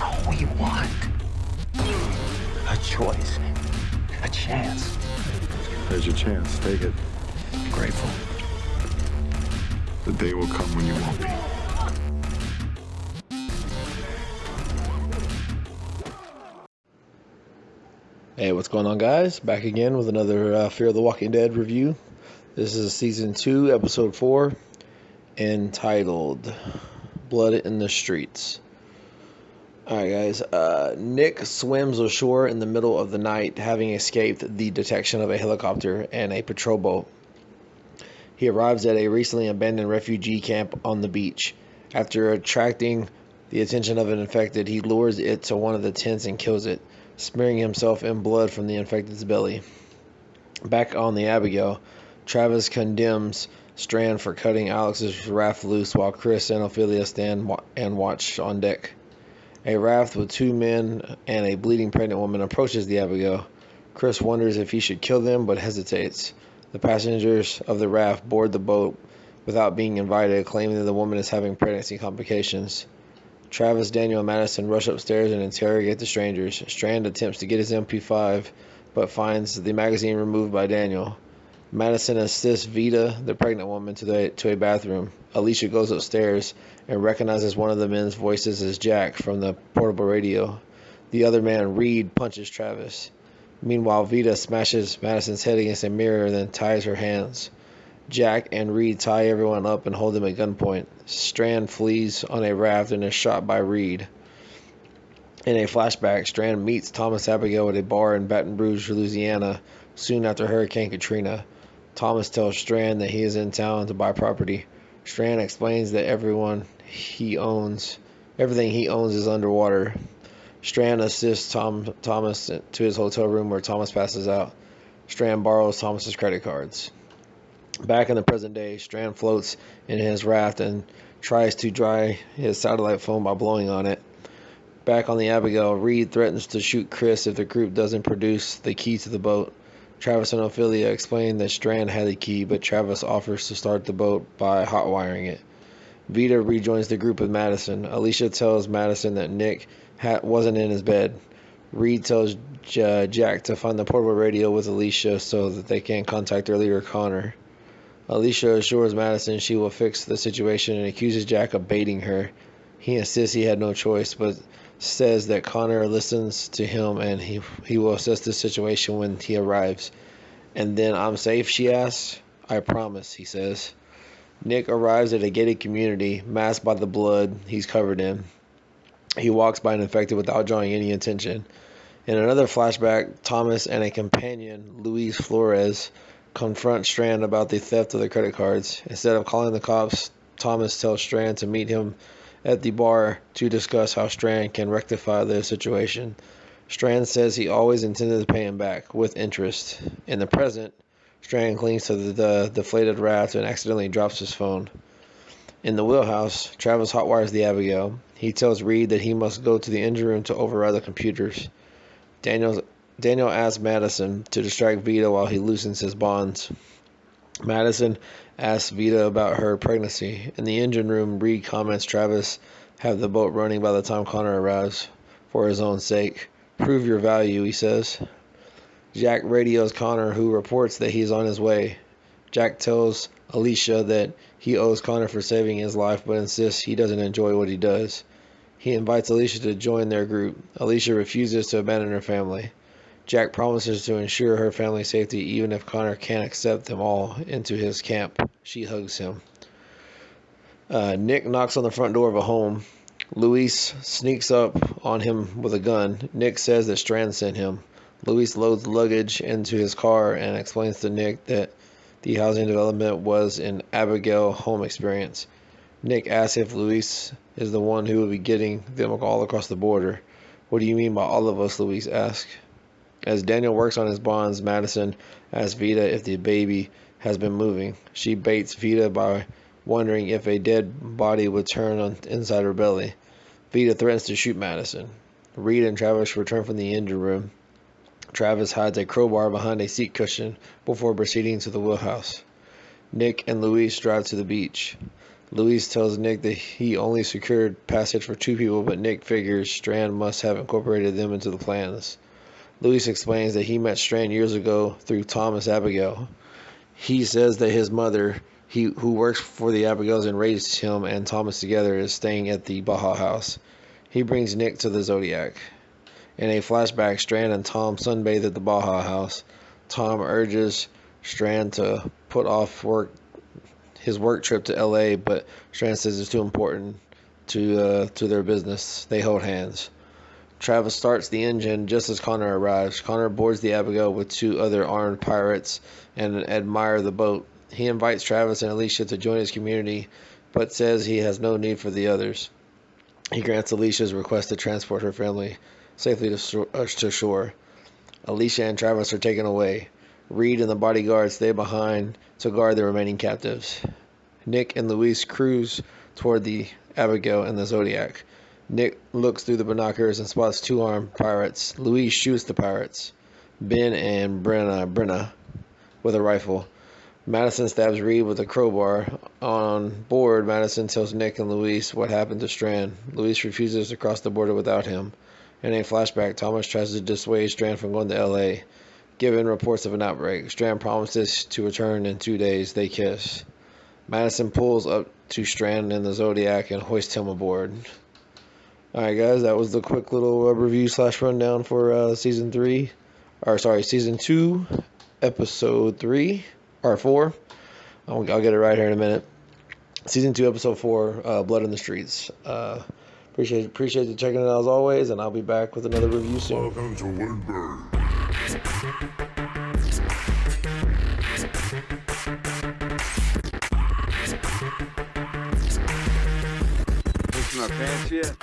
all we want. A choice. A chance. There's your chance. Take it. Grateful. The day will come when you won't be. Hey, what's going on, guys? Back again with another Fear the Walking Dead review. This is Season 2, Episode 4, entitled Blood in the Streets. Alright, guys. Nick swims ashore in the middle of the night, having escaped the detection of a helicopter and a patrol boat. He arrives at a recently abandoned refugee camp on the beach. After attracting the attention of an infected, he lures it to one of the tents and kills it, smearing himself in blood from the infected's belly. Back on the Abigail, Travis condemns Strand for cutting Alex's raft loose while Chris and Ophelia stand and watch on deck. A raft with 2 men and a bleeding pregnant woman approaches the Abigail. Chris wonders if he should kill them, but hesitates. The passengers of the raft board the boat without being invited, claiming that the woman is having pregnancy complications. Travis, Daniel, and Madison rush upstairs and interrogate the strangers. Strand attempts to get his MP5, but finds the magazine removed by Daniel. Madison assists Vita, the pregnant woman, to a bathroom. Alicia goes upstairs and recognizes one of the men's voices as Jack from the portable radio. The other man, Reed, punches Travis. Meanwhile, Vita smashes Madison's head against a mirror and then ties her hands. Jack and Reed tie everyone up and hold them at gunpoint. Strand flees on a raft and is shot by Reed. In a flashback, Strand meets Thomas Abigail at a bar in Baton Rouge, Louisiana, soon after Hurricane Katrina. Thomas tells Strand that he is in town to buy property. Strand explains that everything he owns is underwater. Strand assists Thomas to his hotel room where Thomas passes out. Strand borrows Thomas's credit cards. Back in the present day, Strand floats in his raft and tries to dry his satellite phone by blowing on it. Back on the Abigail, Reed threatens to shoot Chris if the group doesn't produce the key to the boat. Travis and Ophelia explain that Strand had the key, but Travis offers to start the boat by hot wiring it. Vita rejoins the group with Madison. Alicia tells Madison that Nick wasn't in his bed. Reed tells Jack to find the portable radio with Alicia so that they can contact their leader, Connor. Alicia assures Madison she will fix the situation and accuses Jack of baiting her. He insists he had no choice, but says that Connor listens to him and he will assess the situation when he arrives. And then, I'm safe, she asks. I promise, he says. Nick arrives at a gated community, masked by the blood he's covered in. He walks by an infected without drawing any attention. In another flashback, Thomas and a companion, Luis Flores, confront Strand about the theft of the credit cards. Instead of calling the cops, Thomas tells Strand to meet him at the bar to discuss how Strand can rectify the situation. Strand says he always intended to pay him back, with interest. In the present, Strand clings to the deflated raft and accidentally drops his phone. In the wheelhouse, Travis hotwires the Abigail. He tells Reed that he must go to the engine room to override the computers. Daniel asks Madison to distract Vita while he loosens his bonds. Madison asks Vita about her pregnancy. In the engine room, Reed comments Travis have the boat running by the time Connor arrives, for his own sake. Prove your value, he says. Jack radios Connor, who reports that he's on his way. Jack tells Alicia that he owes Connor for saving his life, but insists he doesn't enjoy what he does. He invites Alicia to join their group. Alicia refuses to abandon her family. Jack promises to ensure her family's safety even if Connor can't accept them all into his camp. She hugs him. Nick knocks on the front door of a home. Luis sneaks up on him with a gun. Nick says that Strand sent him. Luis loads luggage into his car and explains to Nick that the housing development was an Abigail home experience. Nick asks if Luis is the one who will be getting them all across the border. What do you mean by all of us? Luis asks. As Daniel works on his bonds, Madison asks Vita if the baby has been moving. She baits Vita by wondering if a dead body would turn on inside her belly. Vita threatens to shoot Madison. Reed and Travis return from the engine room. Travis hides a crowbar behind a seat cushion before proceeding to the wheelhouse. Nick and Luis drive to the beach. Luis tells Nick that he only secured passage for 2 people, but Nick figures Strand must have incorporated them into the plans. Luis explains that he met Strand years ago through Thomas Abigail. He says that his mother, who works for the Abigails and raised him and Thomas together, is staying at the Baja house. He brings Nick to the Zodiac. In a flashback, Strand and Tom sunbathe at the Baja house. Tom urges Strand to put off his work trip to LA, but Strand says it's too important to their business. They hold hands. Travis starts the engine just as Connor arrives. Connor boards the Abigail with 2 other armed pirates and admires the boat. He invites Travis and Alicia to join his community, but says he has no need for the others. He grants Alicia's request to transport her family safely to shore. Alicia and Travis are taken away. Reed and the bodyguards stay behind to guard the remaining captives. Nick and Luis cruise toward the Abigail and the Zodiac. Nick looks through the binoculars and spots 2 armed pirates. Luis shoots the pirates, Ben and Brenna, with a rifle. Madison stabs Reed with a crowbar. On board, Madison tells Nick and Luis what happened to Strand. Luis refuses to cross the border without him. In a flashback, Thomas tries to dissuade Strand from going to L.A. Given reports of an outbreak, Strand promises to return in 2 days. They kiss. Madison pulls up to Strand in the Zodiac and hoists him aboard. Alright guys, that was the quick little review / rundown for season 2, episode 3, or 4. I'll get it right here in a minute. Season 2, episode 4, Blood in the Streets. Appreciate you checking it out as always, and I'll be back with another review soon. Welcome to Woodbury. Pushing my pants yet?